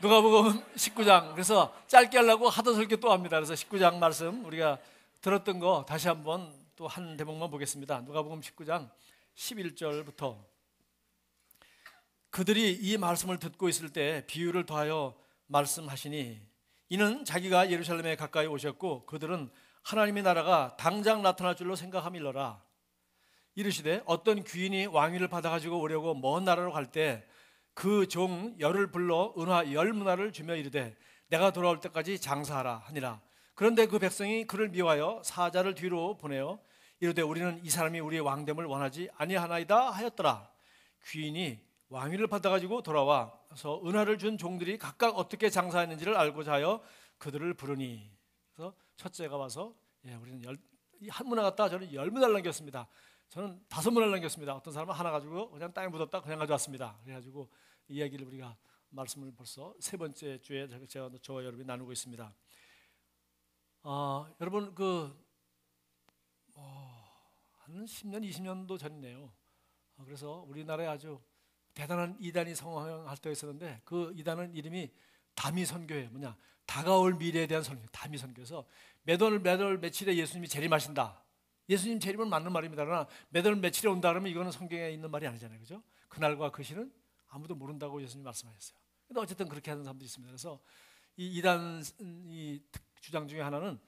누가복음 19장. 그래서 짧게 하려고 하도 설교 또 합니다. 그래서 19장 말씀 우리가 들었던 거 다시 한번 또 한 대목만 보겠습니다. 누가복음 19장 11절부터. 그들이 이 말씀을 듣고 있을 때 비유를 더하여 말씀하시니 이는 자기가 예루살렘에 가까이 오셨고 그들은 하나님의 나라가 당장 나타날 줄로 생각함일러라. 이르시되 어떤 귀인이 왕위를 받아가지고 오려고 먼 나라로 갈 때 그 종 열을 불러 은화 10문화를 주며 이르되 내가 돌아올 때까지 장사하라 하니라. 그런데 그 백성이 그를 미워하여 사자를 뒤로 보내어 이르되 우리는 이 사람이 우리의 왕됨을 원하지 아니하나이다 하였더라. 귀인이 왕위를 받아가지고 돌아와서 은화를 준 종들이 각각 어떻게 장사했는지를 알고자 하여 그들을 부르니. 그래서 첫째가 와서 우리는 한 문화 갖다 저는 10문화를 남겼습니다. 저는 5문화를 남겼습니다. 어떤 사람은 하나 가지고 그냥 땅에 묻었다 그냥 가져왔습니다. 그래가지고 이야기를 우리가 말씀을 벌써 세 번째 주에 저와 여러분이 나누고 있습니다. 여러분 한 10년, 20년도 전이네요. 그래서 우리나라에 아주 대단한 이단이 성황할 때가 있었는데 그 이단은 이름이 다미선교예요. 뭐냐? 다가올 미래에 대한 선교, 다미선교에서 매달 며칠에 예수님이 재림하신다. 예수님 재림은 맞는 말입니다. 그러나 매달 며칠에 온다 그러면 이거는 성경에 있는 말이 아니잖아요. 그죠? 그날과 그 시는 아무도 모른다고 예수님이 말씀하셨어요. 근데 어쨌든 그렇게 하는 사람도 있습니다. 그래서 이 이단이 주장 중에 하나는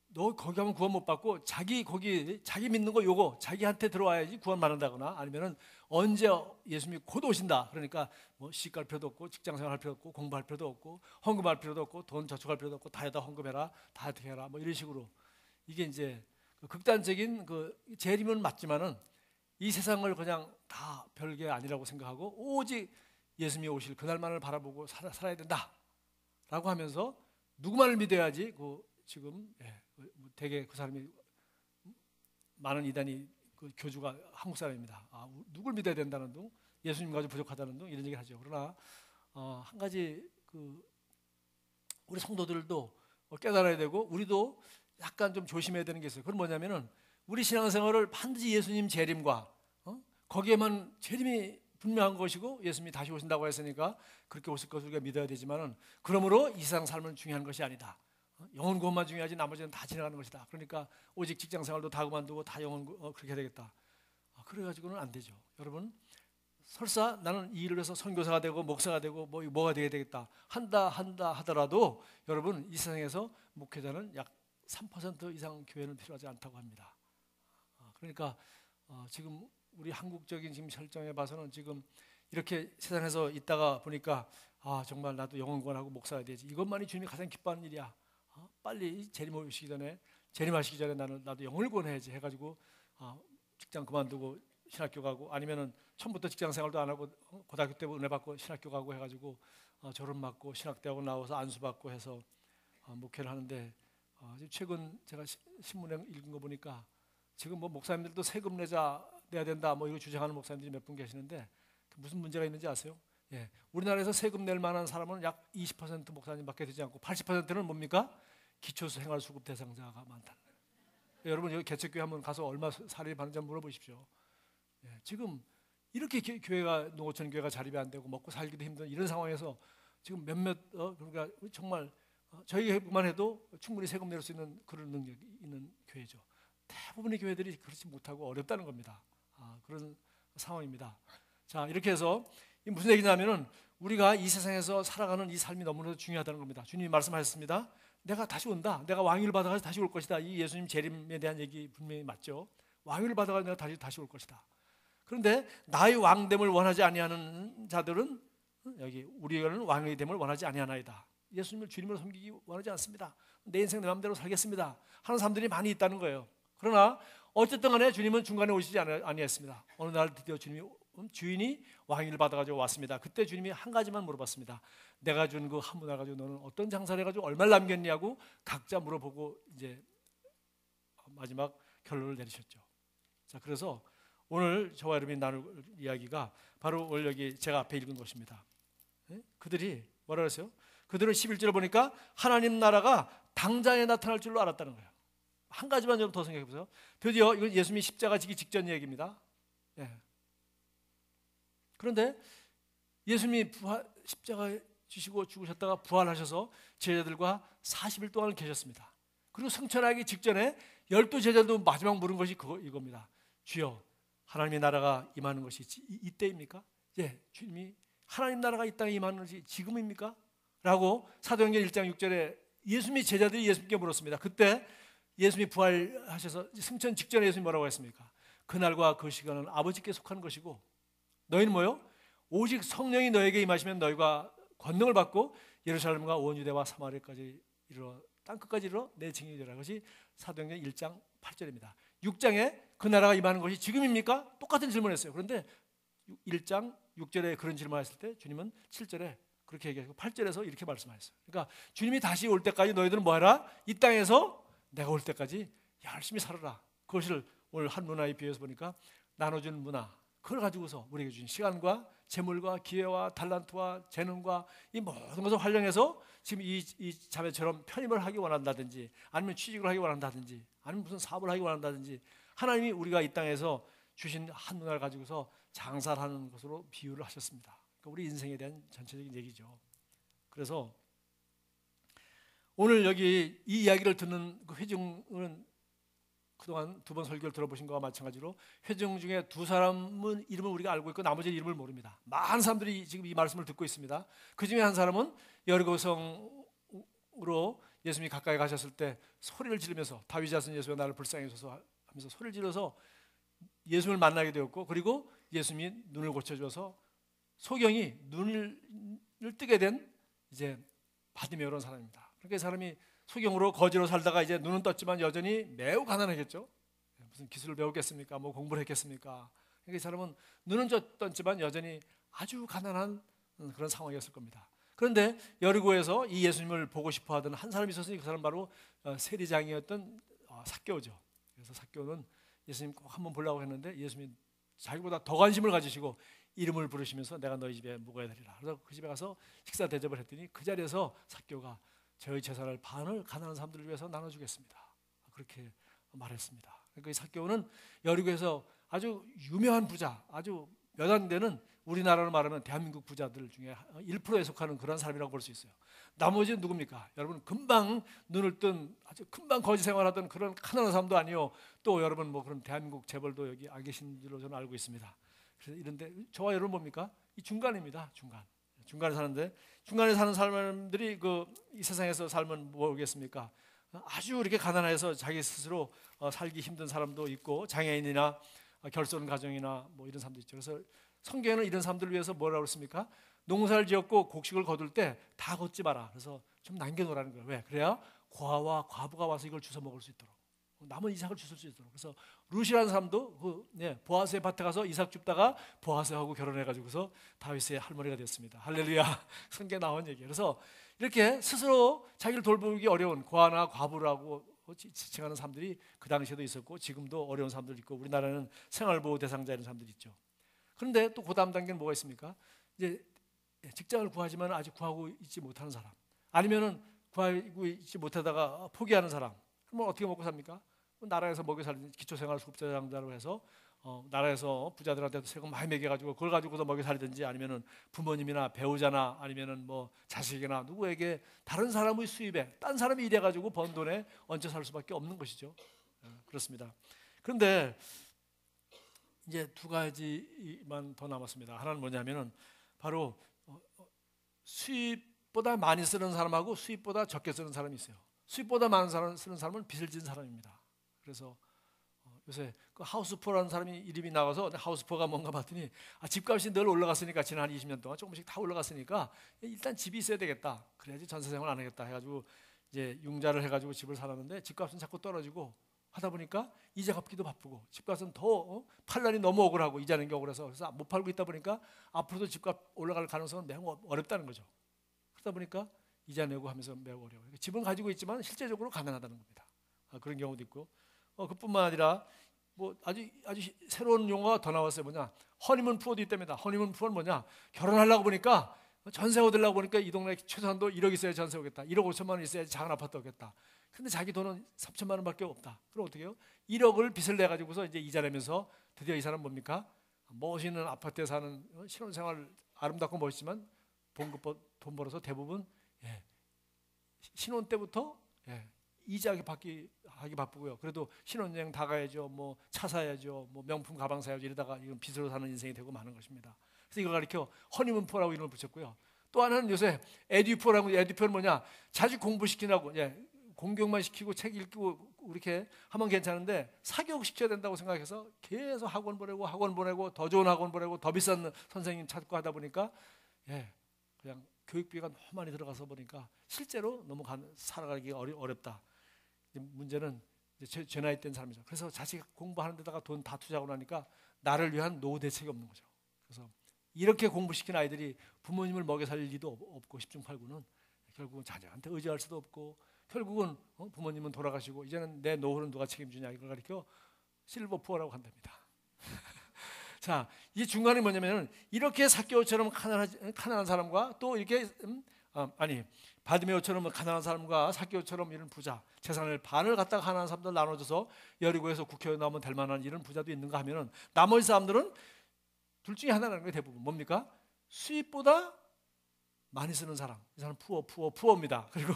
너 거기 가면 구원 못 받고 자기 믿는 거 요거 자기한테 들어와야지 구원 받는다거나 아니면은 언제 예수님이 곧 오신다. 그러니까 뭐 시집 갈 필요도 없고 직장 생활 할 필요도 없고 공부할 필요도 없고 헌금할 필요도 없고 돈 저축할 필요도 없고 다 여다 헌금해라. 다 어떻게 해라. 뭐 이런 식으로 이게 이제 극단적인 재림은 맞지만은 이 세상을 그냥 다 별게 아니라고 생각하고 오직 예수님이 오실 그날만을 바라보고 살아야 된다라고 하면서 누구만을 믿어야지 지금 되게 그 사람이 많은 이단이 교주가 한국 사람입니다. 누굴 믿어야 된다는 둥, 예수님 가지고 부족하다는 둥 이런 얘기를 하죠. 그러나 한 가지 우리 성도들도 깨달아야 되고 우리도 약간 좀 조심해야 되는 게 있어요. 그건 뭐냐면은 우리 신앙생활을 반드시 예수님 재림과 거기에만 재림이 분명한 것이고 예수님이 다시 오신다고 했으니까 그렇게 오실 것을 우리가 믿어야 되지만은 그러므로 이 세상 삶은 중요한 것이 아니다. 영혼 구원만 중요하지 나머지는 다 지나가는 것이다. 그러니까 오직 직장 생활도 다 그만두고 다 영혼 그렇게 해야 되겠다. 그래가지고는 안 되죠. 여러분 설사 나는 이 일을 해서 선교사가 되고 목사가 되고 뭐가 되겠다 한다 하더라도 여러분 이 세상에서 목회자는 약 3% 이상 교회는 필요하지 않다고 합니다. 그러니까 지금 우리 한국적인 지금 설정에 봐서는 지금 이렇게 세상에서 있다가 보니까 정말 나도 영혼 구원하고 목사가 되지. 이것만이 주님이 가장 기뻐하는 일이야. 빨리 재림하시기 전에 나도 영혼을 구원해야지 해가지고 직장 그만두고 신학교 가고 아니면은 처음부터 직장 생활도 안 하고 고등학교 때 은혜 받고 신학교 가고 해가지고 졸업 받고 신학대학원 나와서 안수 받고 해서 목회를 하는데 최근 제가 신문에 읽은 거 보니까 지금 목사님들도 세금 내야 된다 이거 주장하는 목사님들이 몇 분 계시는데 무슨 문제가 있는지 아세요? 우리나라에서 세금 낼 만한 사람은 약 20% 목사님밖에 되지 않고 80%는 뭡니까? 기초생활수급 대상자가 많다는 거예요. 여러분 여기 개척교회 한번 가서 얼마 살이 받는지 물어보십시오. 지금 이렇게 교회가 농어촌 교회가 자립이 안 되고 먹고 살기도 힘든 이런 상황에서 지금 그러니까 정말 저희만 해도 충분히 세금 낼 수 있는 그런 능력이 있는 교회죠. 대부분의 교회들이 그렇지 못하고 어렵다는 겁니다. 그런 상황입니다. 자 이렇게 해서 무슨 얘기냐면은 우리가 이 세상에서 살아가는 이 삶이 너무나도 중요하다는 겁니다. 주님이 말씀하셨습니다. 내가 다시 온다. 내가 왕위를 받아가지고 다시 올 것이다. 이 예수님 재림에 대한 얘기 분명히 맞죠. 왕위를 받아가지고 내가 다시 올 것이다. 그런데 나의 왕됨을 원하지 아니하는 자들은 여기 우리는 왕의 됨을 원하지 아니하나이다. 예수님을 주님으로 섬기기 원하지 않습니다. 내 인생 내 마음대로 살겠습니다 하는 사람들이 많이 있다는 거예요. 그러나 어쨌든 간에 주님은 중간에 오시지 아니했습니다. 어느 날 드디어 주인이 왕위를 받아가지고 왔습니다. 그때 주님이 한 가지만 물어봤습니다. 내가 준 그 한 문화 가지고 너는 어떤 장사를 해가지고 얼마를 남겼냐고 각자 물어보고 이제 마지막 결론을 내리셨죠. 자 그래서 오늘 저와 여러분이 나눌 이야기가 바로 오늘 여기 제가 앞에 읽은 것입니다. 그들이 뭐라 그랬어요? 그들은 11절을 보니까 하나님 나라가 당장에 나타날 줄로 알았다는 거예요. 한 가지만 좀 더 생각해 보세요. 드디어 이건 예수님이 십자가 지기 직전 얘기입니다. 그런데 예수님이 십자가에 주시고 죽으셨다가 부활하셔서 제자들과 40일 동안 계셨습니다. 그리고 승천하기 직전에 12제자도 마지막 물은 것이 이겁니다. 주여, 하나님의 나라가 임하는 것이 이때입니까? 예, 주님이 하나님 나라가 이 땅에 임하는 것이 지금입니까? 라고 사도행전 1장 6절에 예수님이 제자들이 예수님께 물었습니다. 그때 예수님이 부활하셔서 승천 직전에 예수님이 뭐라고 했습니까? 그날과 그 시간은 아버지께 속한 것이고 너희는 뭐요? 오직 성령이 너에게 임하시면 너희가 권능을 받고 예루살렘과 온 유대와 사마리아까지 이르러 땅끝까지 이르러 내 증인이 되라. 그것이 사도행전 1장 8절입니다. 6장에 그 나라가 임하는 것이 지금입니까? 똑같은 질문을 했어요. 그런데 1장 6절에 그런 질문을 했을 때 주님은 7절에 그렇게 얘기하고 8절에서 이렇게 말씀하셨어요. 그러니까 주님이 다시 올 때까지 너희들은 뭐하라? 이 땅에서 내가 올 때까지 열심히 살아라. 그것을 오늘 한 문화에 비해서 보니까 나눠주는 문화, 그걸 가지고서 우리에게 주신 시간과 재물과 기회와 달란트와 재능과 이 모든 것을 활용해서 지금 이 자매처럼 편입을 하기 원한다든지 아니면 취직을 하기 원한다든지 아니면 무슨 사업을 하기 원한다든지 하나님이 우리가 이 땅에서 주신 한 문화를 가지고서 장사를 하는 것으로 비유를 하셨습니다. 그러니까 우리 인생에 대한 전체적인 얘기죠. 그래서 오늘 여기 이 이야기를 듣는 그 회중은 그동안 두 번 설교를 들어보신 것과 마찬가지로 회중 중에 두 사람은 이름을 우리가 알고 있고 나머지 이름을 모릅니다. 많은 사람들이 지금 이 말씀을 듣고 있습니다. 그 중에 한 사람은 여리고성으로 예수님이 가까이 가셨을 때 소리를 지르면서 다윗 자손 예수가 나를 불쌍히 여소서 하면서 소리를 지르서 예수님을 만나게 되었고, 그리고 예수님이 눈을 고쳐줘서 소경이 눈을 뜨게 된 이제 바디메오라는 사람입니다. 그러니까 이 사람이 소경으로 거지로 살다가 이제 눈은 떴지만 여전히 매우 가난하겠죠. 무슨 기술을 배웠겠습니까? 뭐 공부를 했겠습니까? 그러니까 이 사람은 눈은 떴지만 여전히 아주 가난한 그런 상황이었을 겁니다. 그런데 여리고에서 이 예수님을 보고 싶어하던 한 사람이 있었으니 그 사람 바로 세리장이었던 삭개오죠. 그래서 삭개오는 예수님 꼭 한번 보려고 했는데 예수님이 자기보다 더 관심을 가지시고 이름을 부르시면서 내가 너희 집에 묵어야 되리라. 그래서 그 집에 가서 식사 대접을 했더니 그 자리에서 삭개오가 저희 재산을 반을 가난한 사람들을 위해서 나눠주겠습니다. 그렇게 말했습니다. 그러니까 이 삭개오는 여리고에서 아주 유명한 부자, 아주 몇 안 되는 우리나라로 말하면 대한민국 부자들 중에 1%에 속하는 그런 사람이라고 볼 수 있어요. 나머지는 누굽니까? 여러분 금방 눈을 뜬 아주 금방 거지 생활하던 그런 가난한 사람도 아니요. 또 여러분 뭐 그런 대한민국 재벌도 여기 안 계신 줄로 저는 알고 있습니다. 그래서 이런데 저와 여러분 뭡니까? 이 중간입니다. 중간에 사는데 중간에 사는 사람들이 이 세상에서 살면 뭐겠습니까? 아주 이렇게 가난해서 자기 스스로 살기 힘든 사람도 있고 장애인이나 결손 가정이나 뭐 이런 사람도 있죠. 그래서 성경에는 이런 사람들을 위해서 뭐라고 그랬습니까? 농사를 지었고 곡식을 거둘 때 다 걷지 마라. 그래서 좀 남겨놓으라는 거예요. 왜? 그래야 고아와 과부가 와서 이걸 주워 먹을 수 있도록, 남은 이삭을 주실 수 있도록. 그래서 룻이라는 사람도 보아스의 밭에 가서 이삭 줍다가 보아스하고 결혼해가지고서 다윗의 할머니가 됐습니다. 할렐루야. 성경에 나온 얘기예요. 그래서 이렇게 스스로 자기를 돌보기 어려운 고아나 과부라고 지칭하는 사람들이 그 당시에도 있었고 지금도 어려운 사람들 있고 우리나라는 생활보호 대상자 이런 사람들이 있죠. 그런데 또 그 다음 단계는 뭐가 있습니까? 이제 직장을 구하지만 아직 구하고 있지 못하는 사람, 아니면은 구하고 있지 못하다가 포기하는 사람. 그러면 어떻게 먹고 삽니까? 나라에서 먹여 살리는 기초생활수급자장자로 해서 나라에서 부자들한테도 세금 많이 매겨가지고 그걸 가지고도 먹여 살리든지, 아니면은 부모님이나 배우자나 아니면은 뭐 자식이나 누구에게 다른 사람의 수입에 딴 사람이 일해가지고 번 돈에 얹혀 살 수밖에 없는 것이죠. 그렇습니다. 그런데 이제 두 가지만 더 남았습니다. 하나는 뭐냐면은 바로 수입보다 많이 쓰는 사람하고 수입보다 적게 쓰는 사람이 있어요. 수입보다 많은 사람 쓰는 사람은 빚을 진 사람입니다. 그래서 요새 그 하우스포라는 사람이 이름이 나와서 하우스포가 뭔가 봤더니 집값이 늘 올라갔으니까 지난 한 20년 동안 조금씩 다 올라갔으니까 일단 집이 있어야 되겠다. 그래야지 전세생활 안 하겠다 해가지고 이제 융자를 해가지고 집을 살았는데 집값은 자꾸 떨어지고 하다 보니까 이자 갚기도 바쁘고 집값은 더 팔 날이 너무 억울하고 이자 낸게 억울해서 그래서 못 팔고 있다 보니까 앞으로도 집값 올라갈 가능성은 매우 어렵다는 거죠. 그러다 보니까 이자 내고 하면서 매우 어려워요. 집은 가지고 있지만 실제적으로 가난하다는 겁니다. 그런 경우도 있고 그뿐만 아니라 뭐 아주 새로운 용어가 더 나왔어요. 뭐냐? 허니문 푸어도 있답니다. 허니문 푸어는 뭐냐? 결혼하려고 보니까 전세 얻으려고 보니까 이 동네에 최소한도 1억 있어야 전세 오겠다. 1억 5천만 원 있어야지 작은 아파트 오겠다. 근데 자기 돈은 3천만 원밖에 없다. 그럼 어떻게 해요? 1억을 빚을 내 가지고서 이제 이자 내면서 드디어 이 사람 뭡니까? 멋있는 아파트에 사는 신혼생활 아름답고 멋있지만 봉급법 돈 벌어서 대부분 예, 신혼 때부터 예, 이자하기 하기 바쁘고요. 그래도 신혼여행 다 가야죠. 뭐 차 사야죠. 뭐 명품 가방 사야죠. 이러다가 이건 빚으로 사는 인생이 되고 마는 것입니다. 그래서 이걸 가리켜 허니문포라고 이름을 붙였고요. 또 하나는 요새 에듀포라고, 에듀포는 뭐냐? 자주 공부시키라고, 예, 공경만 시키고 책 읽고 이렇게 하면 괜찮은데 사교육 시켜야 된다고 생각해서 계속 학원 보내고 더 좋은 학원 보내고 더 비싼 선생님 찾고 하다 보니까 예, 그냥 교육비가 너무 많이 들어가서 보니까 실제로 너무 살아가기가 어렵다. 문제는 제 나이 땐 사람이죠. 그래서 자식 공부하는 데다가 돈 다 투자하고 나니까 나를 위한 노후 대책이 없는 거죠. 그래서 이렇게 공부시킨 아이들이 부모님을 먹여 살릴 리도 없고 10중 8구는 결국은 자녀한테 의지할 수도 없고 결국은 부모님은 돌아가시고 이제는 내 노후는 누가 책임지냐 이걸 가리켜 실버푸어라고 한답니다. 자, 이 중간이 뭐냐면 이렇게 삭개오처럼 가난한 사람과 또 이렇게 바디메오처럼 가난한 사람과 삭개오처럼 이런 부자 재산을 반을 갖다가 가난한 사람들 나눠줘서 여리고에서 국회에 나오면 될 만한 이런 부자도 있는가 하면은 나머지 사람들은 둘 중에 하나라는 게 대부분 뭡니까? 수입보다 많이 쓰는 사람. 이 사람 푸어입니다. 그리고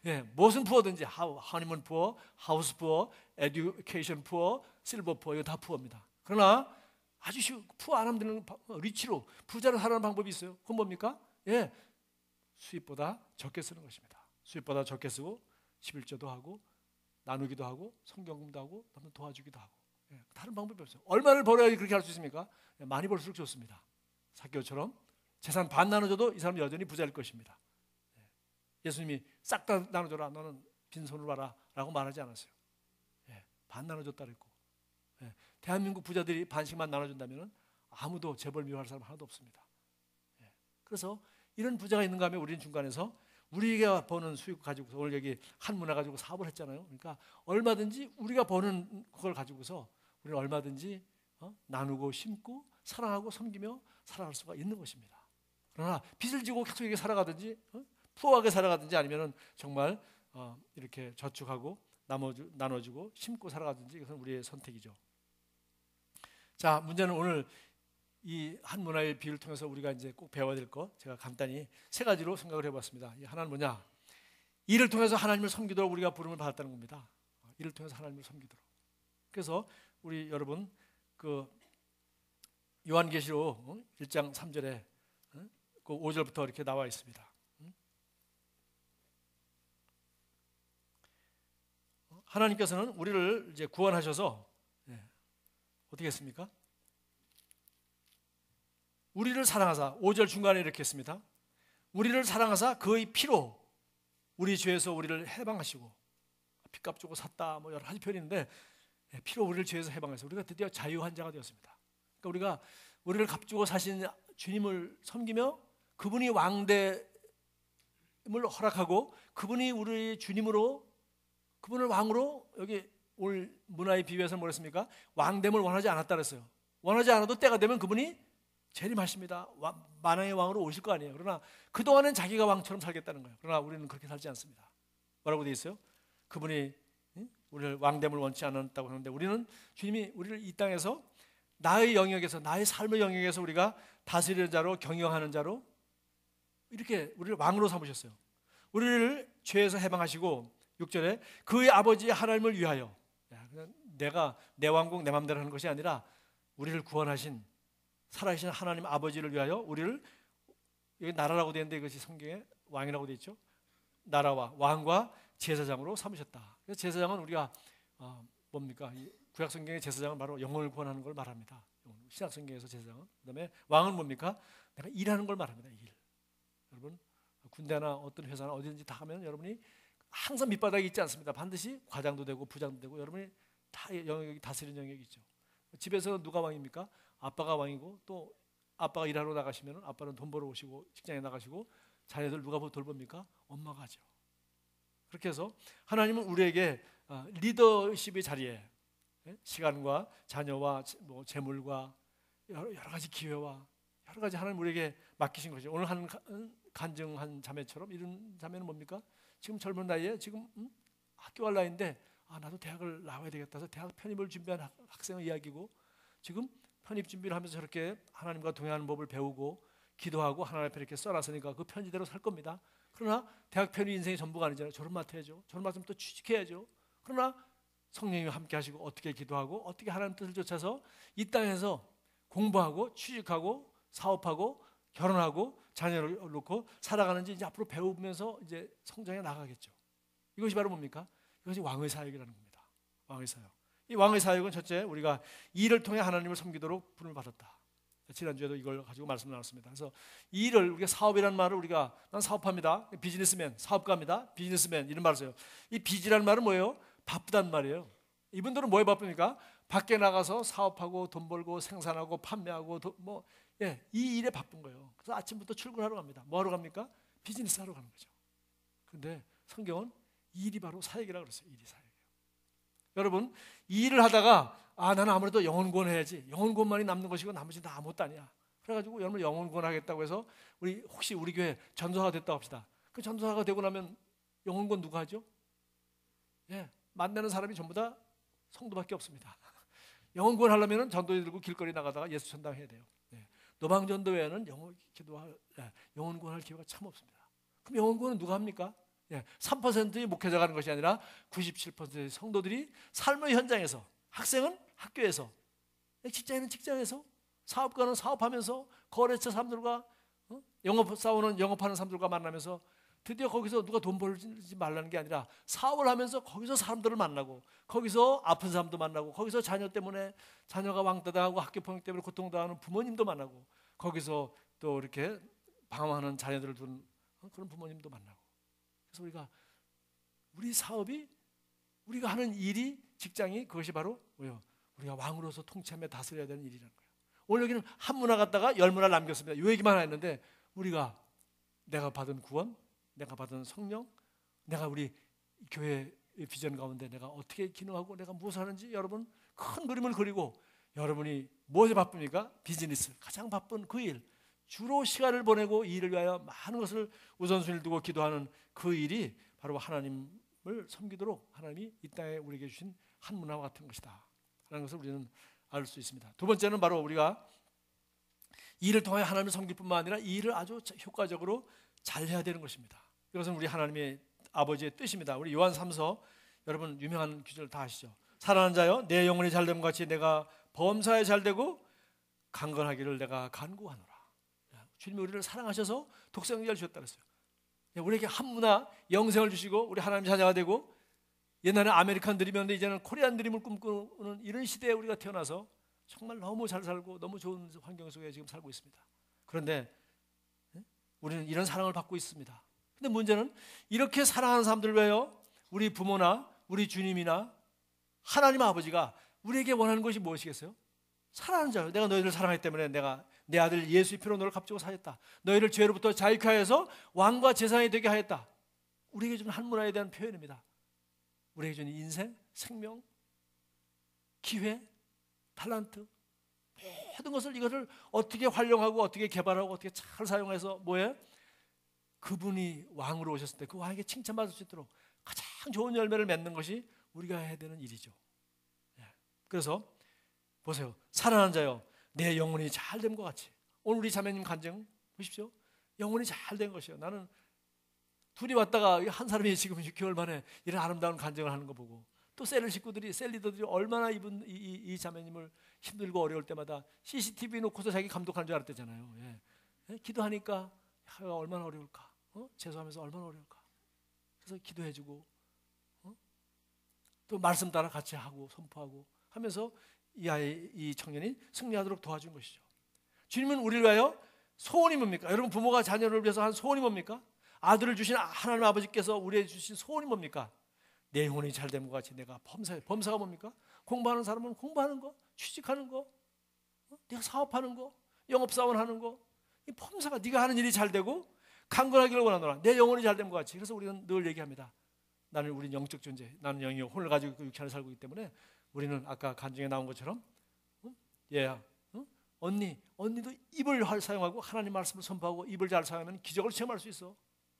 예, 무슨 푸어든지 허니문 푸어, 하우스 푸어, 에듀케이션 푸어, 실버 푸어 이거 다 푸어입니다. 그러나 아주 푸어 안 하면 되는 리치로 부자로 살아가는 방법이 있어요. 그건 뭡니까? 예, 수입보다 적게 쓰는 것입니다. 수입보다 적게 쓰고 11조도 하고 나누기도 하고 성경금도 하고 도와주기도 하고 예, 다른 방법이 없어요. 얼마를 벌어야 그렇게 할 수 있습니까? 예, 많이 벌수록 좋습니다. 삭개오처럼 재산 반 나눠줘도 이 사람은 여전히 부자일 것입니다. 예수님이 싹 다 나눠줘라 너는 빈손으로 와라 라고 말하지 않았어요. 예, 반 나눠줬다 그랬고 예, 대한민국 부자들이 반씩만 나눠준다면 아무도 재벌 미워할 사람 하나도 없습니다. 예, 그래서 이런 부자가 있는가 하면 우리는 중간에서 우리가 버는 수익 가지고서 오늘 여기 한 문화 가지고 사업을 했잖아요. 그러니까 얼마든지 우리가 버는 그걸 가지고서 우리는 얼마든지 나누고 심고 사랑하고 섬기며 살아갈 수가 있는 것입니다. 그러나 빚을 지고 계속 이렇게 살아가든지 푸어하게 살아가든지 아니면은 정말 이렇게 저축하고 나눠주고 심고 살아가든지 이것은 우리의 선택이죠. 자, 문제는 오늘 이 한 문화의 비유를 통해서 우리가 이제 꼭 배워야 될 것 제가 간단히 세 가지로 생각을 해봤습니다. 하나는 뭐냐? 이를 통해서 하나님을 섬기도록 우리가 부름을 받았다는 겁니다. 이를 통해서 하나님을 섬기도록. 그래서 우리 여러분 그 요한계시록 1장 3절에 그 5절부터 이렇게 나와 있습니다. 하나님께서는 우리를 이제 구원하셔서 어떻게 했습니까? 우리를 사랑하사 5절 중간에 이렇게 했습니다. 우리를 사랑하사 그의 피로 우리 죄에서 우리를 해방하시고 핏값 주고 샀다 뭐 여러 가지 표현이 있는데 피로 우리를 죄에서 해방해서 우리가 드디어 자유한 자가 되었습니다. 그러니까 우리가 우리를 값주고 사신 주님을 섬기며 그분이 왕됨을 허락하고 그분이 우리의 주님으로 그분을 왕으로 여기 오늘 문화의 비유에서 뭐랬습니까? 왕됨을 원하지 않았다 그랬어요. 원하지 않아도 때가 되면 그분이 재림하십니다. 만왕의 왕으로 오실 거 아니에요. 그러나 그동안은 자기가 왕처럼 살겠다는 거예요. 그러나 우리는 그렇게 살지 않습니다. 뭐라고 되어 있어요? 그분이 우리를 왕됨을 원치 않았다고 하는데 우리는 주님이 우리를 이 땅에서 나의 영역에서 나의 삶의 영역에서 우리가 다스리는 자로 경영하는 자로 이렇게 우리를 왕으로 삼으셨어요. 우리를 죄에서 해방하시고 6절에 그의 아버지 하나님을 위하여 내가 내 왕국 내 맘대로 하는 것이 아니라 우리를 구원하신 살아계신 하나님 아버지를 위하여 우리를 여기 나라라고 되어 있는데 이것이 성경에 왕이라고 되어 있죠. 나라와 왕과 제사장으로 삼으셨다. 그래서 제사장은 우리가 뭡니까? 구약 성경의 제사장은 바로 영혼을 구원하는 걸 말합니다. 신약 성경에서 제사장은. 그다음에 왕은 뭡니까? 내가 일하는 걸 말합니다. 일. 여러분 군대나 어떤 회사나 어디든지 다 가면 여러분이 항상 밑바닥에 있지 않습니다. 반드시 과장도 되고 부장도 되고 여러분이 다 영역이 다스리는 영역이 있죠. 집에서 누가 왕입니까? 아빠가 왕이고 또 아빠가 일하러 나가시면 아빠는 돈 벌어 오시고 직장에 나가시고 자녀들 누가 돌봅니까? 엄마가 하죠. 그렇게 해서 하나님은 우리에게 리더십의 자리에 시간과 자녀와 뭐 재물과 여러 가지 기회와 여러 가지 하나님 우리에게 맡기신 거죠. 오늘 한 간증한 자매처럼 이런 자매는 뭡니까? 지금 젊은 나이에 지금 학교 갈 나이인데 나도 대학을 나와야 되겠다 해서 대학 편입을 준비한 학생의 이야기고 지금 편입 준비를 하면서 저렇게 하나님과 동행하는 법을 배우고 기도하고 하나님 앞에 이렇게 써놨으니까 그 편지대로 살 겁니다. 그러나 대학 편이 인생의 전부가 아니잖아요. 졸업 맡아야죠. 졸업 맡으면 또 취직해야죠. 그러나 성령님이 함께 하시고 어떻게 기도하고 어떻게 하나님 뜻을 쫓아서 이 땅에서 공부하고 취직하고 사업하고 결혼하고 자녀를 놓고 살아가는지 이제 앞으로 배우면서 이제 성장해 나가겠죠. 이것이 바로 뭡니까? 이것이 왕의 사역이라는 겁니다. 왕의 사역. 이 왕의 사역은 첫째, 우리가 일을 통해 하나님을 섬기도록 부름을 받았다. 지난주에도 이걸 가지고 말씀을 나눴습니다. 그래서 이 일을, 우리가 사업이라는 말을, 우리가 난 사업합니다, 비즈니스맨, 사업가입니다, 비즈니스맨 이런 말을 써요. 이 비즈라는 말은 뭐예요? 바쁘단 말이에요. 이분들은 뭐에 바쁩니까? 밖에 나가서 사업하고 돈 벌고 생산하고 판매하고 이 일에 바쁜 거예요. 그래서 아침부터 출근하러 갑니다. 뭐 하러 갑니까? 비즈니스 하러 가는 거죠. 그런데 성경은 이 일이 바로 사역이라고 그랬어요. 일이 사역이에요. 여러분, 이 일을 하다가 나는 아무래도 영혼구원 해야지. 영혼구원만이 남는 것이고 나머지는 다 아무것도 아니야. 그래가지고 여러분 영혼구원 하겠다고 해서 혹시 우리 교회 전도사가 됐다고 합시다. 그 전도사가 되고 나면 영혼구원 누가 하죠? 만나는 사람이 전부 다 성도밖에 없습니다. 영혼구원 하려면 전도에 들고 길거리 나가다가 예수 전당해야 돼요. 노방전도 외에는 영혼구원할 기회가 참 없습니다. 그럼 영혼구원은 누가 합니까? 3%의 목회자가 하는 것이 아니라 97%의 성도들이 삶의 현장에서, 학생은 학교에서, 직장인은 직장에서, 사업가는 사업하면서, 거래처 사람들과 영업사원은 영업하는 사람들과 만나면서, 드디어 거기서 누가 돈 벌지 말라는 게 아니라 사업을 하면서 거기서 사람들을 만나고, 거기서 아픈 사람도 만나고, 거기서 자녀 때문에 자녀가 왕따당하고 학교 폭력 때문에 고통당하는 부모님도 만나고, 거기서 또 이렇게 방황하는 자녀들을 둔 그런 부모님도 만나고. 그래서 우리 사업이, 우리가 하는 일이, 직장이, 그것이 바로 뭐예요? 우리가 왕으로서 통치하며 다스려야 되는 일이라는 거예요. 오늘 여기는 한 문화 갖다가 열 문화 남겼습니다. 요 얘기만 했는데, 내가 받은 구원, 내가 받은 성령, 내가 우리 교회 비전 가운데 내가 어떻게 기능하고 내가 무엇을 하는지, 여러분 큰 그림을 그리고, 여러분이 무엇에 바쁩니까? 비즈니스, 가장 바쁜 그 일, 주로 시간을 보내고 이 일을 위하여 많은 것을 우선순위를 두고 기도하는 그 일이 바로 하나님을 섬기도록 하나님이 이 땅에 우리에게 주신 한 문화와 같은 것이다 라는 것을 우리는 알 수 있습니다. 두 번째는 바로 우리가 이 일을 통해 하나님을 섬길 뿐만 아니라 이 일을 아주 효과적으로 잘 해야 되는 것입니다. 이것은 우리 하나님의 아버지의 뜻입니다. 우리 요한 3서, 여러분 유명한 구절 다 아시죠? 사랑하는 자여, 내 영혼이 잘됨과 같이 내가 범사에 잘되고 강건하기를 내가 간구하노라. 주님이 우리를 사랑하셔서 독생자를 주셨다 그랬어요. 우리에게 한 문화, 영생을 주시고 우리 하나님 자녀가 되고, 옛날에 아메리칸 드림이었는데 이제는 코리안 드림을 꿈꾸는 이런 시대에 우리가 태어나서 정말 너무 잘 살고 너무 좋은 환경 속에 지금 살고 있습니다. 그런데 우리는 이런 사랑을 받고 있습니다. 근데 문제는 이렇게 사랑하는 사람들 외에요, 우리 부모나 우리 주님이나 하나님 아버지가 우리에게 원하는 것이 무엇이겠어요? 사랑하는 자요, 내가 너희를 사랑하기 때문에 내가 내 아들 예수의 피로 너를 값주고 사였다. 너희를 죄로부터 자유케 하여서 왕과 제사장이 되게 하였다. 우리에게 주는 한 문화에 대한 표현입니다. 우리에게 주는 인생, 생명, 기회, 탤런트, 모든 것을, 이것을 어떻게 활용하고 어떻게 개발하고 어떻게 잘 사용해서 뭐예요? 그분이 왕으로 오셨을 때 그 왕에게 칭찬받을 수 있도록 가장 좋은 열매를 맺는 것이 우리가 해야 되는 일이죠. 그래서 보세요. 사랑하는 자요, 내 영혼이 잘됨과 같이. 오늘 우리 자매님 간증 보십시오. 영혼이 잘된 것이요. 나는 둘이 왔다가 한 사람이 지금 6개월 만에 이런 아름다운 간증을 하는 거 보고, 또 셀 식구들이, 셀 리더들이 얼마나 이 자매님을 힘들고 어려울 때마다 CCTV 놓고서 자기 감독하는 줄 알았대잖아요. 기도하니까 얼마나 어려울까, 죄송하면서 얼마나 어려울까. 그래서 기도해주고, 또 말씀 따라 같이 하고 선포하고 하면서 이 청년이 승리하도록 도와준 것이죠. 주님은 우리를 위하여 소원이 뭡니까? 여러분, 부모가 자녀를 위해서 한 소원이 뭡니까? 아들을 주신 하나님 아버지께서 우리에게 주신 소원이 뭡니까? 내 영혼이 잘됨과 같이 내가 범사가 뭡니까? 공부하는 사람은 공부하는 거, 취직하는 거, 내가 사업하는 거, 영업사원 하는 거, 이 범사가, 네가 하는 일이 잘되고 강건하기를 원하노라. 내 영혼이 잘됨과 같이. 그래서 우리는 늘 얘기합니다. 나는, 우린 영적 존재, 나는 영이 혼을 가지고 그 육체를 살고 있기 때문에 우리는 아까 간증에 나온 것처럼, 얘야, 언니도 입을 사용하고 하나님 말씀을 선포하고 입을 잘 사용하면 기적을 체험할 수 있어.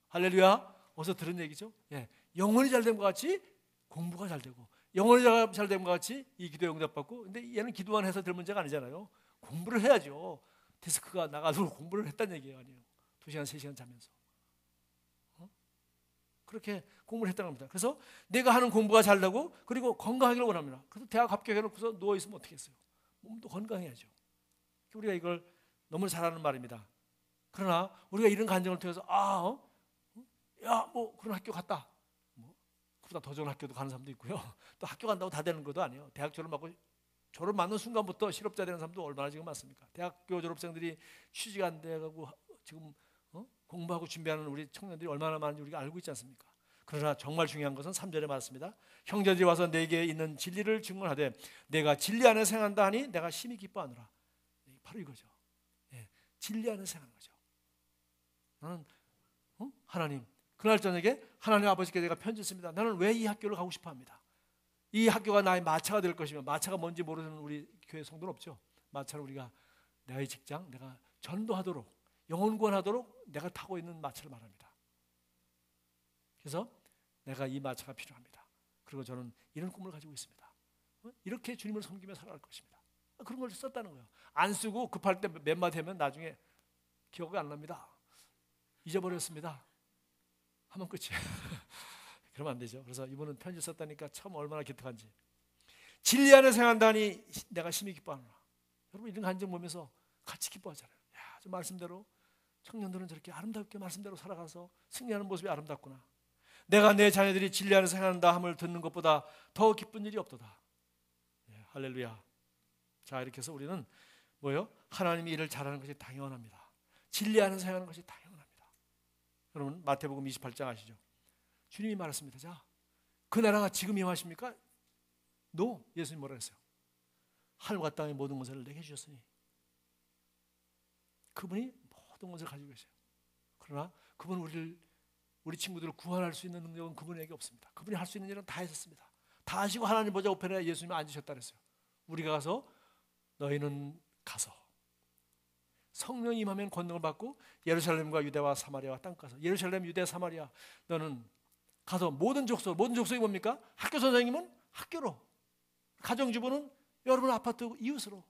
할렐루야. 어서 들은 얘기죠. 영혼이 잘됨과 같이 공부가 잘되고, 영혼이 잘됨과 같이 이 기도에 응답받고. 근데 얘는 기도만 해서 될 문제가 아니잖아요. 공부를 해야죠. 디스크가 나가서 공부를 했다는 얘기예요. 아니에요. 2시간, 3시간 자면서. 그렇게 공부를 했다는 겁니다. 그래서 내가 하는 공부가 잘 되고 그리고 건강하기를 원합니다. 그래서 대학 합격해놓고서 누워있으면 어떻게 했어요? 몸도 건강해야죠. 우리가 이걸 너무 잘하는 말입니다. 그러나 우리가 이런 간증을 통해서 그런 학교 갔다. 그보다 더 좋은 학교도 가는 사람도 있고요. 또 학교 간다고 다 되는 것도 아니에요. 대학 졸업하고 졸업 맞는 순간부터 실업자 되는 사람도 얼마나 지금 많습니까? 대학교 졸업생들이 취직 안 돼가고 지금 공부하고 준비하는 우리 청년들이 얼마나 많은지 우리가 알고 있지 않습니까? 그러나 정말 중요한 것은 3절에 말했습니다. 형제들이 와서 내게 있는 진리를 증언하되 내가 진리 안에 생한다 하니 내가 심히 기뻐하노라. 바로 이거죠. 진리 안에 생하는 거죠. 나는 하나님, 그날 저녁에 하나님 아버지께 내가 편지 씁니다. 나는 왜 이 학교를 가고 싶어 합니다. 이 학교가 나의 마차가 될 것이며, 마차가 뭔지 모르는 우리 교회 성도는 없죠. 마차를 우리가 나의 직장, 내가 전도하도록 영혼 구원하도록 내가 타고 있는 마차를 말합니다. 그래서 내가 이 마차가 필요합니다. 그리고 저는 이런 꿈을 가지고 있습니다. 이렇게 주님을 섬기며 살아갈 것입니다. 그런 걸 썼다는 거예요. 안 쓰고 급할 때 몇 마디 하면 나중에 기억이 안 납니다. 잊어버렸습니다. 하면 끝이에요. 그러면 안 되죠. 그래서 이분은 편지 썼다니까 참 얼마나 기특한지. 진리 안에 생한다니 내가 심히 기뻐하노라. 여러분 이런 간증 보면서 같이 기뻐하잖아요. 야, 저 말씀대로 청년들은 저렇게 아름답게 말씀대로 살아가서 승리하는 모습이 아름답구나. 내가 내 자녀들이 진리 안에 생한다 함을 듣는 것보다 더 기쁜 일이 없도다. 할렐루야. 자, 이렇게 해서 우리는 뭐요? 하나님이 일을 잘하는 것이 당연합니다. 진리 안에 생하는 것이 당연합니다. 여러분 마태복음 28장 아시죠? 주님이 말했습니다. 자, 그 나라가 지금 임하십니까? No. 예수님 뭐라 했어요? 하늘과 땅의 모든 것을 내게 주셨으니. 그분이 모든 것을 가지고 계세요. 그러나 그분은 우리 친구들을 구원할 수 있는 능력은 그분에게 없습니다. 그분이 할 수 있는 일은 다 하셨습니다. 다 하시고 하나님 보좌 우편에 예수님이 앉으셨다 그랬어요. 우리가 가서 너희는 가서 성령이 임하면 권능을 받고 예루살렘과 유대와 사마리아와 땅가서 예루살렘, 유대, 사마리아 너는 가서 모든 족속이 뭡니까? 학교 선생님은 학교로, 가정주부는 여러분 아파트 이웃으로,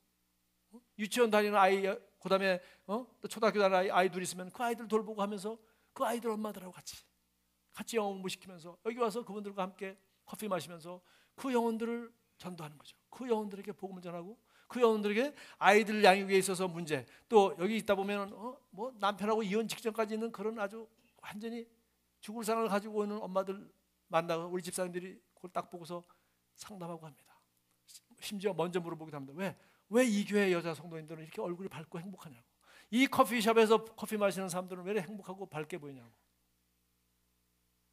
유치원 다니는 아이, 그 다음에 또 초등학교 다니는 아이 둘 있으면 그 아이들 돌보고 하면서 그 아이들 엄마들하고 같이 영어 공부시키면서 여기 와서 그분들과 함께 커피 마시면서 그 영혼들을 전도하는 거죠. 그 영혼들에게 복음을 전하고 그 영혼들에게 아이들 양육에 있어서 문제, 또 여기 있다 보면 남편하고 이혼 직전까지 있는 그런 아주 완전히 죽을 상을 가지고 오는 엄마들 만나고 우리 집사님들이 그걸 딱 보고서 상담하고 합니다. 심지어 먼저 물어보기도 합니다. 왜 이 교회 여자 성도님들은 이렇게 얼굴이 밝고 행복하냐고. 이 커피숍에서 커피 마시는 사람들은 왜 이렇게 행복하고 밝게 보이냐고.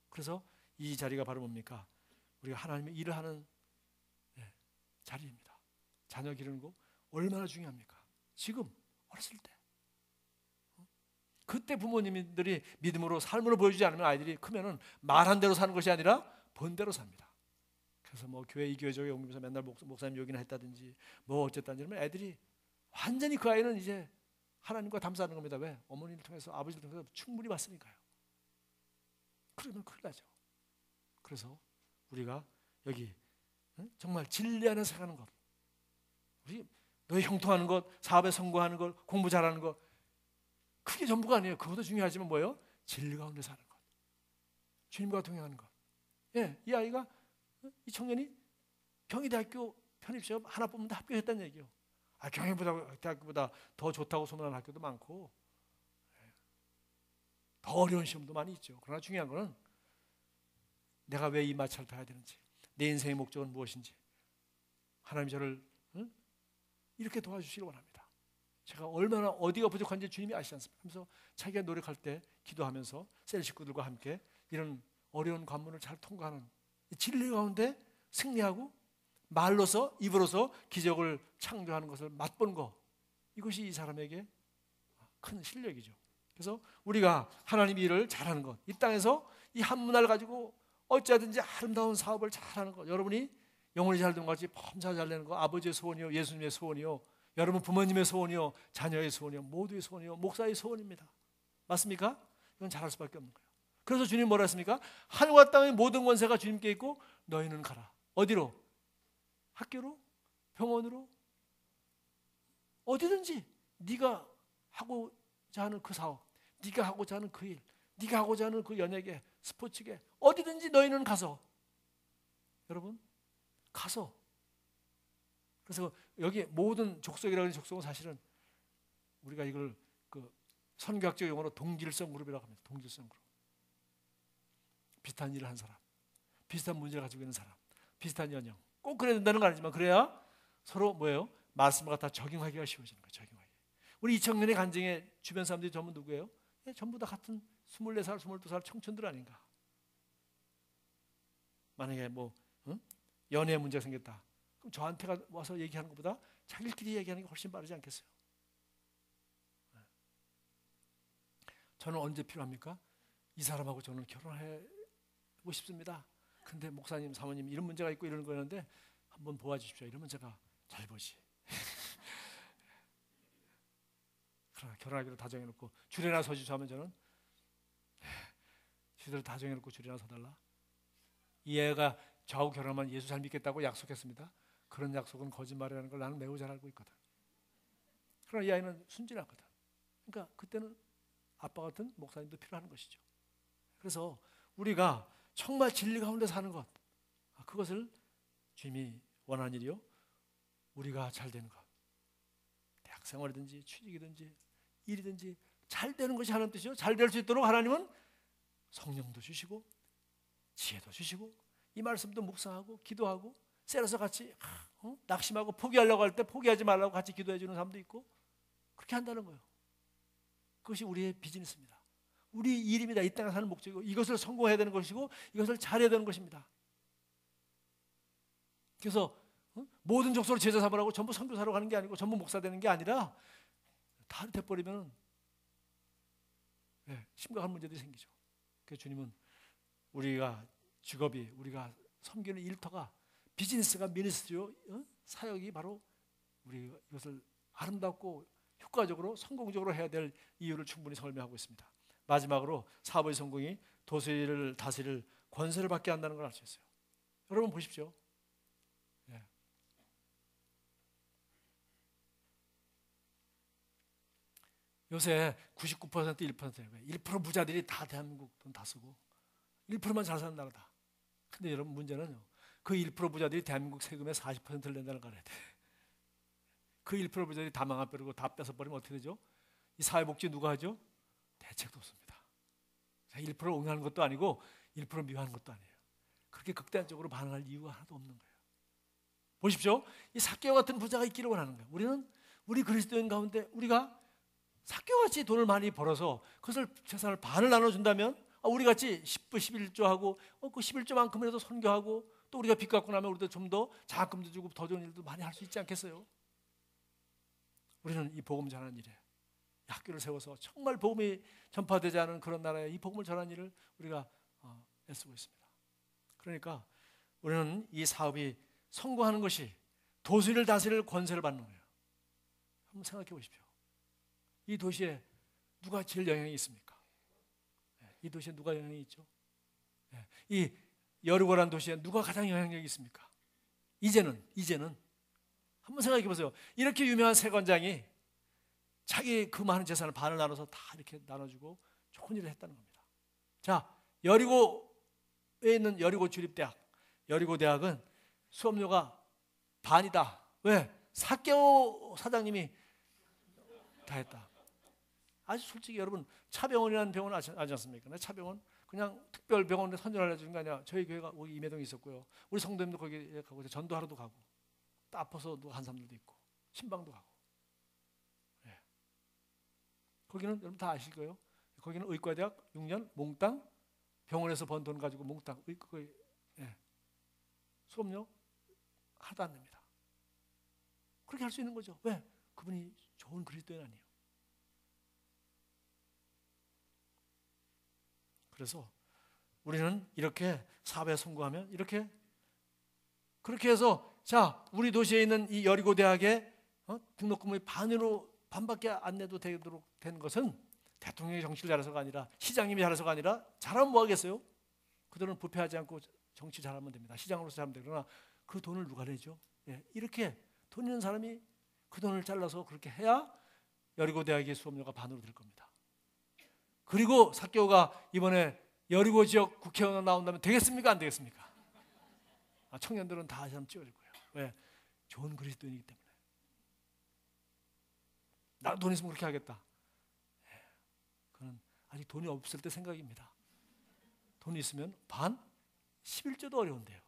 그래서 이 자리가 바로 뭡니까? 우리가 하나님의 일을 하는 자리입니다. 자녀 기르는 거 얼마나 중요합니까? 지금 어렸을 때 그때 부모님들이 믿음으로 삶으로 보여주지 않으면 아이들이 크면은 말한 대로 사는 것이 아니라 본 대로 삽니다. 그래서 교회 이 교회 저기 옮기면서 맨날 목사님 여기나 했다든지 어쨌다든지 이러면 애들이 완전히 그 아이는 이제 하나님과 담사하는 겁니다. 왜? 어머니를 통해서 아버지를 통해서 충분히 봤으니까요. 그러면 큰일 나죠. 그래서 우리가 여기 정말 진리 안에 살아가는 것, 우리 너희 형통하는 것, 사업에 성공하는 것, 공부 잘하는 것, 그게 전부가 아니에요. 그것도 중요하지만 뭐예요? 진리 가운데 사는 것, 주님과 동행하는 것. 이 아이가, 이 청년이 경희대학교 편입시험 하나 뽑으면 다 합격했다는 얘기예요. 경희대학교보다 더 좋다고 소문하는 학교도 많고 더 어려운 시험도 많이 있죠. 그러나 중요한 것은 내가 왜 이 마차를 타야 되는지, 내 인생의 목적은 무엇인지, 하나님 저를 이렇게 도와주시길 원합니다. 제가 얼마나 어디가 부족한지 주님이 아시지 않습니까? 그래서 자기가 노력할 때 기도하면서 셀 식구들과 함께 이런 어려운 관문을 잘 통과하는 진리 가운데 승리하고 말로서, 입으로서 기적을 창조하는 것을 맛본 거, 이것이 이 사람에게 큰 실력이죠. 그래서 우리가 하나님의 일을 잘하는 것, 이 땅에서 이 한 문화를 가지고 어찌하든지 아름다운 사업을 잘하는 것, 여러분이 영혼이 잘 된 것 같이 범사 잘 되는 것, 아버지의 소원이요, 예수님의 소원이요, 여러분 부모님의 소원이요, 자녀의 소원이요, 모두의 소원이요, 목사의 소원입니다. 맞습니까? 이건 잘할 수밖에 없는 거예요. 그래서 주님 뭐라 했습니까? 하늘과 땅의 모든 권세가 주님께 있고 너희는 가라. 어디로? 학교로? 병원으로? 어디든지 네가 하고자 하는 그 사업, 네가 하고자 하는 그 일, 네가 하고자 하는 그 연예계, 스포츠계, 어디든지 너희는 가서, 여러분 가서. 그래서 여기 모든 족속이라고 하는 족속은 사실은 우리가 이걸 그 선교학적 용어로 동질성 그룹이라고 합니다. 동질성 그룹. 비슷한 일을 한 사람, 비슷한 문제를 가지고 있는 사람, 비슷한 연령. 꼭 그래야 된다는 건 아니지만 그래야 서로 뭐예요? 말씀을 갖다 적용하기가 쉬워지는 거예요. 적용하기. 우리 2000년의 간증의 주변 사람들이 전부 누구예요? 전부 다 같은 24살, 22살 청춘들 아닌가? 만약에 뭐 연애 문제가 생겼다. 그럼 저한테 와서 얘기하는 것보다 자기들끼리 얘기하는 게 훨씬 빠르지 않겠어요? 저는 언제 필요합니까? 이 사람하고 저는 결혼하고 싶습니다. 근데 목사님, 사모님 이런 문제가 있고 이러는 거였는데 한번 도와주십시오. 이러면 제가 잘 보지. 그러나 결혼하기로 다 정해놓고 줄에나 서주소 하면 저는 시대를 다 정해놓고 줄에나 서달라. 이 애가 저하고 결혼하면 예수 잘 믿겠다고 약속했습니다. 그런 약속은 거짓말이라는 걸 나는 매우 잘 알고 있거든. 그러나 이 아이는 순진하거든. 그러니까 그때는 아빠 같은 목사님도 필요한 것이죠. 그래서 우리가 정말 진리 가운데 사는 것, 그것을 주님이 원하는 일이요, 우리가 잘 되는 것, 대학 생활이든지 취직이든지 일이든지 잘 되는 것이 하나님 뜻이요. 잘 될 수 있도록 하나님은 성령도 주시고 지혜도 주시고 이 말씀도 묵상하고 기도하고 셀에서 같이 낙심하고 포기하려고 할 때 포기하지 말라고 같이 기도해 주는 사람도 있고, 그렇게 한다는 거예요. 그것이 우리의 비즈니스입니다. 우리 일입니다. 이 땅에 사는 목적이고 이것을 성공해야 되는 것이고 이것을 잘해야 되는 것입니다. 그래서 모든 족속을 제자 삼으라고 전부 선교사로 가는 게 아니고 전부 목사 되는 게 아니라 다 돼버리면 심각한 문제들이 생기죠. 그래서 주님은 우리가 직업이, 우리가 섬기는 일터가, 비즈니스가, 미니스트리요, 사역이 바로 우리 이것을 아름답고 효과적으로 성공적으로 해야 될 이유를 충분히 설명하고 있습니다. 마지막으로 사업의 성공이 도시를 다스릴 권세를 받게 한다는 걸 알 수 있어요. 여러분 보십시오. 요새 99% 1%예요. 1% 부자들이 다 대한민국 돈 다 쓰고 1%만 잘 사는 나라다. 근데 여러분 문제는요, 그 1% 부자들이 대한민국 세금의 40%를 낸다는 걸 알아야 돼. 그 1% 부자들이 다 망아버리고 다 뺏어버리면 어떻게 되죠? 이 사회복지 누가 하죠? 대책도 없습니다. 1%를 옹호하는 것도 아니고 1% 미워하는 것도 아니에요. 그렇게 극단적으로 반응할 이유가 하나도 없는 거예요. 보십시오. 이 삭개오 같은 부자가 있기를 원하는 거예요. 우리는 우리 그리스도인 가운데 우리가 삭개오같이 돈을 많이 벌어서 그것을 재산을 반을 나눠준다면 우리같이 10부 11조 하고 그 11조만큼이라도 선교하고 또 우리가 빚 갚고 나면 우리도 좀 더 장학금도 주고 더 좋은 일도 많이 할 수 있지 않겠어요? 우리는 이 복음 전하는 일에 학교를 세워서 정말 복음이 전파되지 않은 그런 나라에 이 복음을 전하는 일을 우리가 애쓰고 있습니다. 그러니까 우리는 이 사업이 성공하는 것이 도시를 다스릴 권세를 받는 거예요. 한번 생각해 보십시오. 이 도시에 누가 제일 영향이 있습니까? 이 도시에 누가 영향이 있죠? 이 여리고라는 도시에 누가 가장 영향력이 있습니까? 이제는 한번 생각해 보세요. 이렇게 유명한 세관장이 자기 그 많은 재산을 반을 나눠서 다 이렇게 나눠주고 좋은 일을 했다는 겁니다. 자, 여리고에 있는 여리고 주립대학, 여리고 대학은 수업료가 반이다. 왜? 삭개오 사장님이 다 했다. 아주 솔직히 여러분, 차병원이라는 병원 아지 않습니까? 차병원 그냥 특별 병원에 선전을 해주는 게 아니라 저희 교회가 거기 임해동에 있었고요. 우리 성도님도 거기 가고 전도하러도 가고 또 아파서 한 사람들도 있고 신방도 가고. 거기는 여러분 다 아실 거예요. 거기는 의과대학 6년 몽땅 병원에서 번 돈 가지고 몽땅 수업료 하나도 안 냅니다. 그렇게 할 수 있는 거죠. 왜? 그분이 좋은 그리스도인 아니에요. 그래서 우리는 이렇게 사업에 성공하면 그렇게 해서 자, 우리 도시에 있는 이 여리고 대학의 등록금의 반밖에 안 내도 되도록 된 것은 대통령이 정치를 잘해서가 아니라 시장님이 잘해서가 아니라 잘하면 뭐 하겠어요? 그 돈을 부패하지 않고 정치 잘하면 됩니다. 시장으로서 잘하면 되고, 그러나 그 돈을 누가 내죠? 이렇게 돈 있는 사람이 그 돈을 잘라서 그렇게 해야 여리고 대학의 수업료가 반으로 될 겁니다. 그리고 삭개오가 이번에 여리고 지역 국회의원 나온다면 되겠습니까? 안 되겠습니까? 청년들은 다 사람 찍어줄 거예요. 왜? 좋은 그리스도인이기 때문에. 나도 돈 있으면 그렇게 하겠다. 그건 아직 돈이 없을 때 생각입니다. 돈이 있으면 반? 11조도 어려운데요.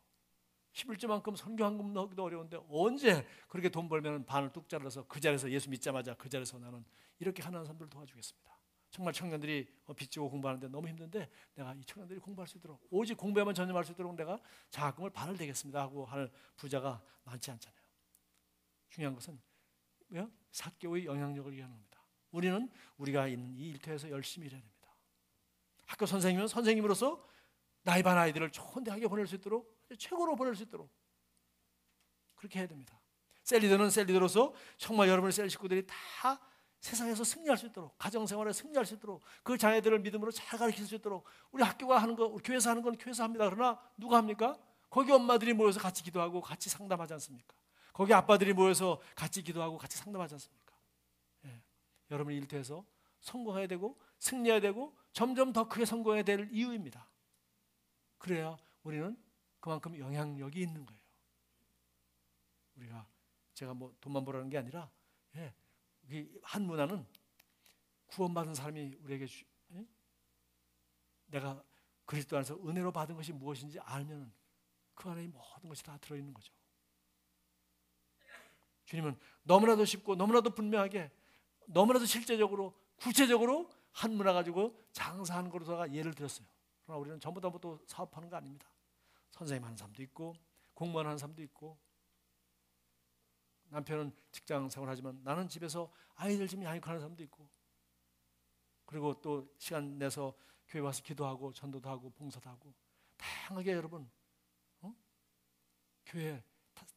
11조만큼 선교 헌금 넣기도 어려운데 언제 그렇게 돈 벌면 반을 뚝 잘라서 그 자리에서 예수 믿자마자 그 자리에서 나는 이렇게 하는 사람들을 도와주겠습니다. 정말 청년들이 빚지고 공부하는데 너무 힘든데 내가 이 청년들이 공부할 수 있도록 오직 공부에만 전념할 수 있도록 내가 장학금을 반을 대겠습니다 하고 할 부자가 많지 않잖아요. 중요한 것은 뭐야? 삭개오의 영향력을 위한 겁니다. 우리는 우리가 있는 이 일터에서 열심히 일해야 됩니다. 학교 선생님은 선생님으로서 나이 반 아이들을 좋은 대학에 보낼 수 있도록 최고로 보낼 수 있도록 그렇게 해야 됩니다. 셀리더는 셀리더로서 정말 여러분의 셀 식구들이 다 세상에서 승리할 수 있도록 가정생활에 승리할 수 있도록 그 자녀들을 믿음으로 잘 가르칠 수 있도록 우리 학교가 하는 거 우리 교회에서 하는 건 교회에서 합니다. 그러나 누가 합니까? 거기 엄마들이 모여서 같이 기도하고 같이 상담하지 않습니까? 거기 아빠들이 모여서 같이 기도하고 같이 상담하지 않습니까? 여러분 일터에서 성공해야 되고 승리해야 되고 점점 더 크게 성공해야 될 이유입니다. 그래야 우리는 그만큼 영향력이 있는 거예요. 우리가 제가 뭐 돈만 벌라는 게 아니라 한 문화는 구원받은 사람이 우리에게 내가 그리스도 안에서 은혜로 받은 것이 무엇인지 알면 그 안에 모든 것이 다 들어있는 거죠. 주님은 너무나도 쉽고 너무나도 분명하게 너무나도 실제적으로 구체적으로 한 문화 가지고 장사하는 것으로다가 예를 들었어요. 그러나 우리는 전부 다 또 사업하는 거 아닙니다. 선생님 하는 사람도 있고 공무원 하는 사람도 있고 남편은 직장 생활하지만 나는 집에서 아이들 좀 양육하는 사람도 있고 그리고 또 시간 내서 교회 와서 기도하고 전도도 하고 봉사도 하고 다양하게 여러분 교회에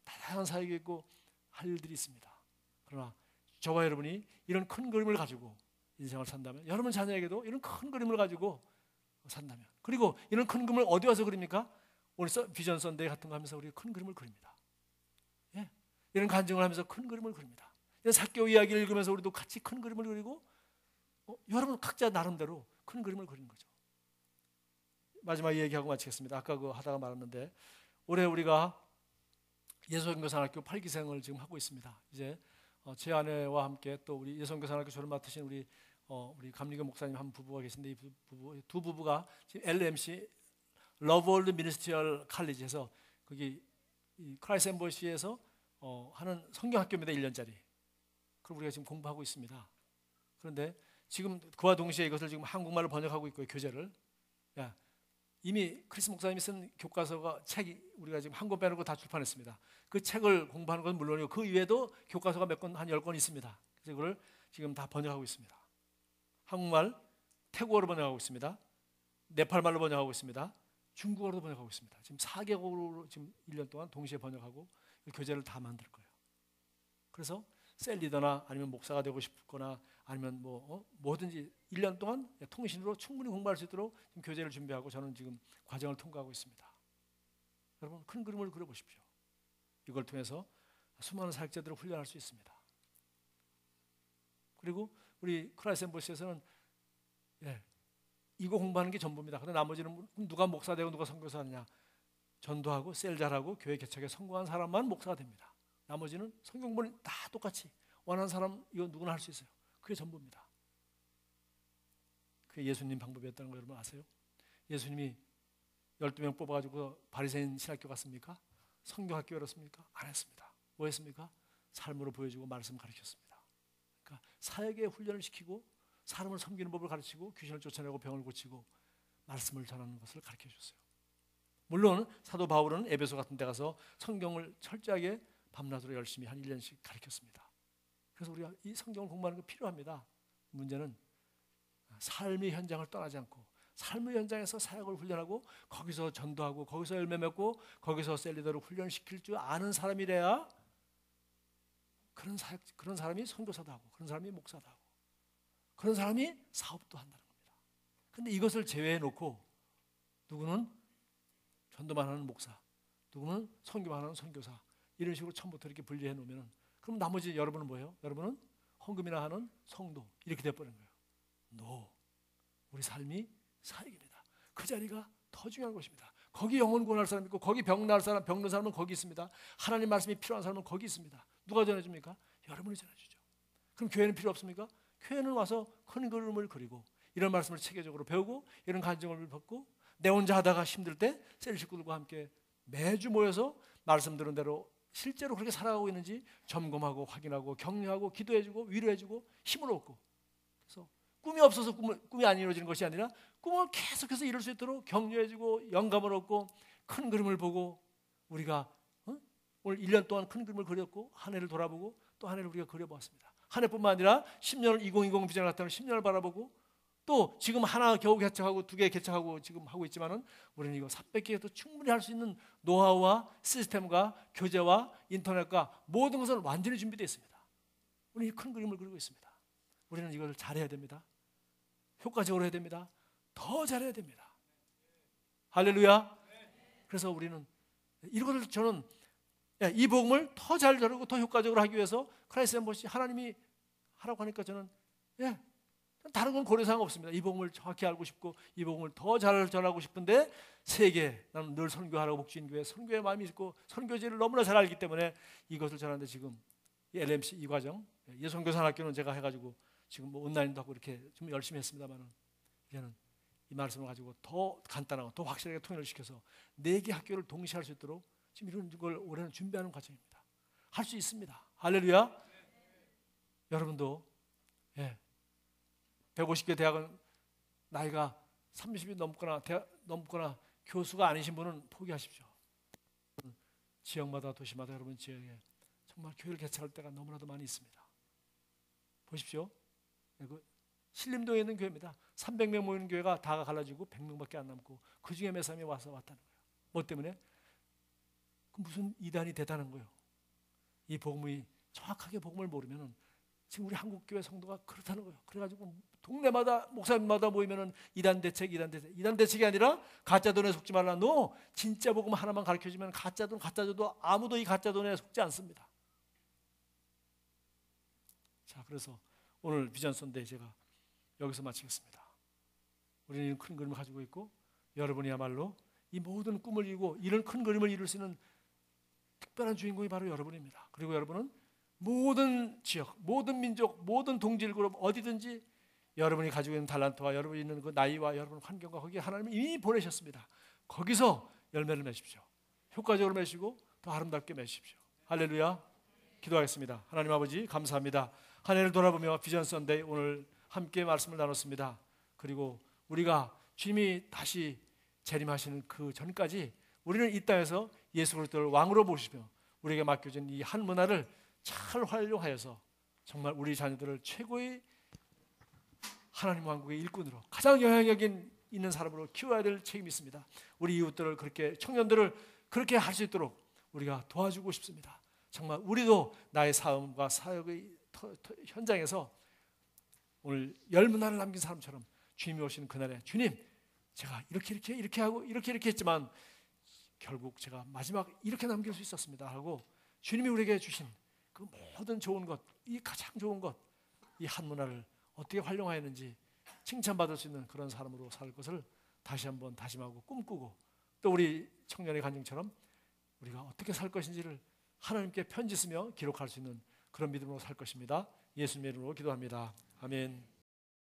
다양한 사역이 있고 할 일들이 있습니다. 그러나 저와 여러분이 이런 큰 그림을 가지고 인생을 산다면 여러분 자녀에게도 이런 큰 그림을 가지고 산다면 그리고 이런 큰 그림을 어디 와서 그립니까? 오늘 비전 선데이 같은 거 하면서 우리가 큰 그림을 그립니다. 이런 간증을 하면서 큰 그림을 그립니다. 이런 삭개오 이야기를 읽으면서 우리도 같이 큰 그림을 그리고 여러분 각자 나름대로 큰 그림을 그리는 거죠. 마지막 얘기하고 마치겠습니다. 아까 그 하다가 말았는데 올해 우리가 예수선교사학교 8기생을 지금 하고 있습니다. 이제 제 아내와 함께 또 우리 예수선교사학교 졸업 맡으신 우리 감리교 목사님 한 부부가 계신데 이 두 부부가 지금 LMC 러브월드 미니스트리얼 칼리지에서 거기 크라이스 엠버시에서 하는 성경학교입니다. 1년짜리. 그걸 우리가 지금 공부하고 있습니다. 그런데 지금 그와 동시에 이것을 지금 한국말로 번역하고 있고요. 교재를. 이미 크리스 목사님이 쓴 교과서가 책이 우리가 지금 한 권 빼놓고 다 출판했습니다. 그 책을 공부하는 건 물론이고 그 이외에도 교과서가 몇 권, 한 10권 있습니다. 그래서 이걸 지금 다 번역하고 있습니다. 한국말, 태국어로 번역하고 있습니다. 네팔말로 번역하고 있습니다. 중국어로 번역하고 있습니다. 지금 4개국어로 지금 1년 동안 동시에 번역하고 교재를 다 만들 거예요. 그래서 셀리더나 아니면 목사가 되고 싶거나 아니면 뭐든지 1년 동안 통신으로 충분히 공부할 수 있도록 지금 교재를 준비하고 저는 지금 과정을 통과하고 있습니다. 여러분 큰 그림을 그려보십시오. 이걸 통해서 수많은 사역자들을 훈련할 수 있습니다. 그리고 우리 크라이스 엠버시에서는 이거 공부하는 게 전부입니다. 그런데 나머지는 누가 목사 되고 누가 선교사 하느냐 전도하고 셀 잘하고 교회 개척에 성공한 사람만 목사가 됩니다. 나머지는 성경 공부는 다 똑같이 원하는 사람 이거 누구나 할 수 있어요. 그게 전부입니다. 그게 예수님 방법이었다는 거 여러분 아세요? 예수님이 12명 뽑아가지고 바리새인 신학교 갔습니까? 성경학교 열었습니까? 안 했습니다. 뭐 했습니까? 삶으로 보여주고 말씀 가르쳤습니다. 그러니까 사역에 훈련을 시키고 사람을 섬기는 법을 가르치고 귀신을 쫓아내고 병을 고치고 말씀을 전하는 것을 가르쳐 줬어요. 물론 사도 바울은 에베소 같은 데 가서 성경을 철저하게 밤낮으로 열심히 한 1년씩 가르쳤습니다. 그래서 우리가 이 성경을 공부하는 게 필요합니다. 문제는 삶의 현장을 떠나지 않고 삶의 현장에서 사역을 훈련하고 거기서 전도하고 거기서 열매 맺고 거기서 셀리더를 훈련시킬 줄 아는 사람이래야 그런 사람이 선교사도 하고 그런 사람이 목사도 하고 그런 사람이 사업도 한다는 겁니다. 그런데 이것을 제외해 놓고 누구는 전도만 하는 목사, 누구는 선교만 하는 선교사 이런 식으로 처음부터 이렇게 분리해 놓으면 그럼 나머지 여러분은 뭐예요? 여러분은 헌금이나 하는 성도 이렇게 돼버린 거예요. No. 우리 삶이 사역입니다. 그 자리가 더 중요한 것입니다. 거기 영혼 구원할 사람 있고 거기 병 나을 사람, 병든 사람은 거기 있습니다. 하나님 말씀이 필요한 사람은 거기 있습니다. 누가 전해줍니까? 여러분이 전해주죠. 그럼 교회는 필요 없습니까? 교회는 와서 큰 그림을 그리고 이런 말씀을 체계적으로 배우고 이런 간증을 받고 내 혼자 하다가 힘들 때 셀 식구들과 함께 매주 모여서 말씀 들은 대로 실제로 그렇게 살아가고 있는지 점검하고 확인하고 격려하고 기도해주고 위로해주고 힘을 얻고, 그래서 꿈이 없어서 꿈이 안 이루어지는 것이 아니라 꿈을 계속해서 이룰 수 있도록 격려해주고 영감을 얻고 큰 그림을 보고 우리가 오늘 1년 동안 큰 그림을 그렸고 한 해를 돌아보고 또 한 해를 우리가 그려보았습니다. 한 해뿐만 아니라 10년을 2020 비전을 갖다는 10년을 바라보고 또 지금 하나 겨우 개척하고 2개 개척하고 지금 하고 있지만은 우리는 이거 300개도 충분히 할 수 있는 노하우와 시스템과 교재와 인터넷과 모든 것은 완전히 준비되어 있습니다. 우리는 큰 그림을 그리고 있습니다. 우리는 이걸 잘해야 됩니다. 효과적으로 해야 됩니다. 더 잘해야 됩니다. 할렐루야. 그래서 우리는 이것을 저는 이 복음을 더 잘 전하고 더 효과적으로 하기 위해서 크라이스트 엠버시 하나님이 하라고 하니까 저는 다른 건 고려사항 없습니다. 이 복음을 정확히 알고 싶고 이 복음을 더 잘 전하고 싶은데 세계 나는 늘 선교하라고 복주인교회 선교의 마음이 있고 선교지를 너무나 잘 알기 때문에 이것을 전하는데 지금 이 LMC 이 과정 예선교산학교는 제가 해가지고 지금 뭐 온라인도 하고 이렇게 좀 열심히 했습니다만은 이제는 이 말씀을 가지고 더 간단하고 더 확실하게 통일을 시켜서 4개 학교를 동시에 할 수 있도록 지금 이런 걸 올해는 준비하는 과정입니다. 할 수 있습니다. 할렐루야. 여러분도 150개 대학은 나이가 30이 넘거나 교수가 아니신 분은 포기하십시오. 지역마다 도시마다 여러분 지역에 정말 교회를 개척할 때가 너무나도 많이 있습니다. 보십시오. 신림동에 있는 교회입니다. 300명 모이는 교회가 다가 갈라지고 100명밖에 안 남고 그 중에 몇 사람이 왔다는 거예요. 뭐 때문에? 그 무슨 이단이 대단한 거예요. 이 복음이 정확하게 복음을 모르면은 지금 우리 한국 교회 성도가 그렇다는 거예요. 그래가지고 동네마다 목사님마다 모이면은 이단 대책이 아니라 가짜 돈에 속지 말라. 너 진짜 복음 하나만 가르쳐주면 가짜 돈도 아무도 이 가짜 돈에 속지 않습니다. 자, 그래서 오늘 비전 선데이 제가 여기서 마치겠습니다. 우리는 큰 그림을 가지고 있고 여러분이야말로 이 모든 꿈을 이루고 이런 큰 그림을 이룰 수 있는 특별한 주인공이 바로 여러분입니다. 그리고 여러분은 모든 지역, 모든 민족, 모든 동질 그룹 어디든지 여러분이 가지고 있는 달란트와 여러분이 있는 그 나이와 여러분 환경과 거기에 하나님이 이미 보내셨습니다. 거기서 열매를 맺으십시오. 효과적으로 맺으시고 더 아름답게 맺으십시오. 할렐루야. 기도하겠습니다. 하나님 아버지 감사합니다. 한 해를 돌아보며 비전 선데이 오늘 함께 말씀을 나눴습니다. 그리고 우리가 주님이 다시 재림하시는 그 전까지 우리는 이 땅에서 예수 그리스도를 왕으로 모시며 우리에게 맡겨진 이 한 문화를 잘 활용하여서 정말 우리 자녀들을 최고의 하나님 왕국의 일꾼으로 가장 영향력 있는 사람으로 키워야 될 책임이 있습니다. 우리 이웃들을 그렇게 청년들을 그렇게 할 수 있도록 우리가 도와주고 싶습니다. 정말 우리도 나의 삶과 사역의 현장에서 오늘 열문화를 남긴 사람처럼 주님이 오시는 그날에 주님 제가 이렇게 하고 이렇게 했지만 결국 제가 마지막 이렇게 남길 수 있었습니다 하고 주님이 우리에게 주신 그 모든 좋은 것, 이 가장 좋은 것, 이 한 문화를 어떻게 활용하였는지 칭찬받을 수 있는 그런 사람으로 살 것을 다시 한번 다짐하고 꿈꾸고 또 우리 청년의 간증처럼 우리가 어떻게 살 것인지를 하나님께 편지 쓰며 기록할 수 있는 그런 믿음으로 살 것입니다. 예수님의 이름으로 기도합니다. 아멘.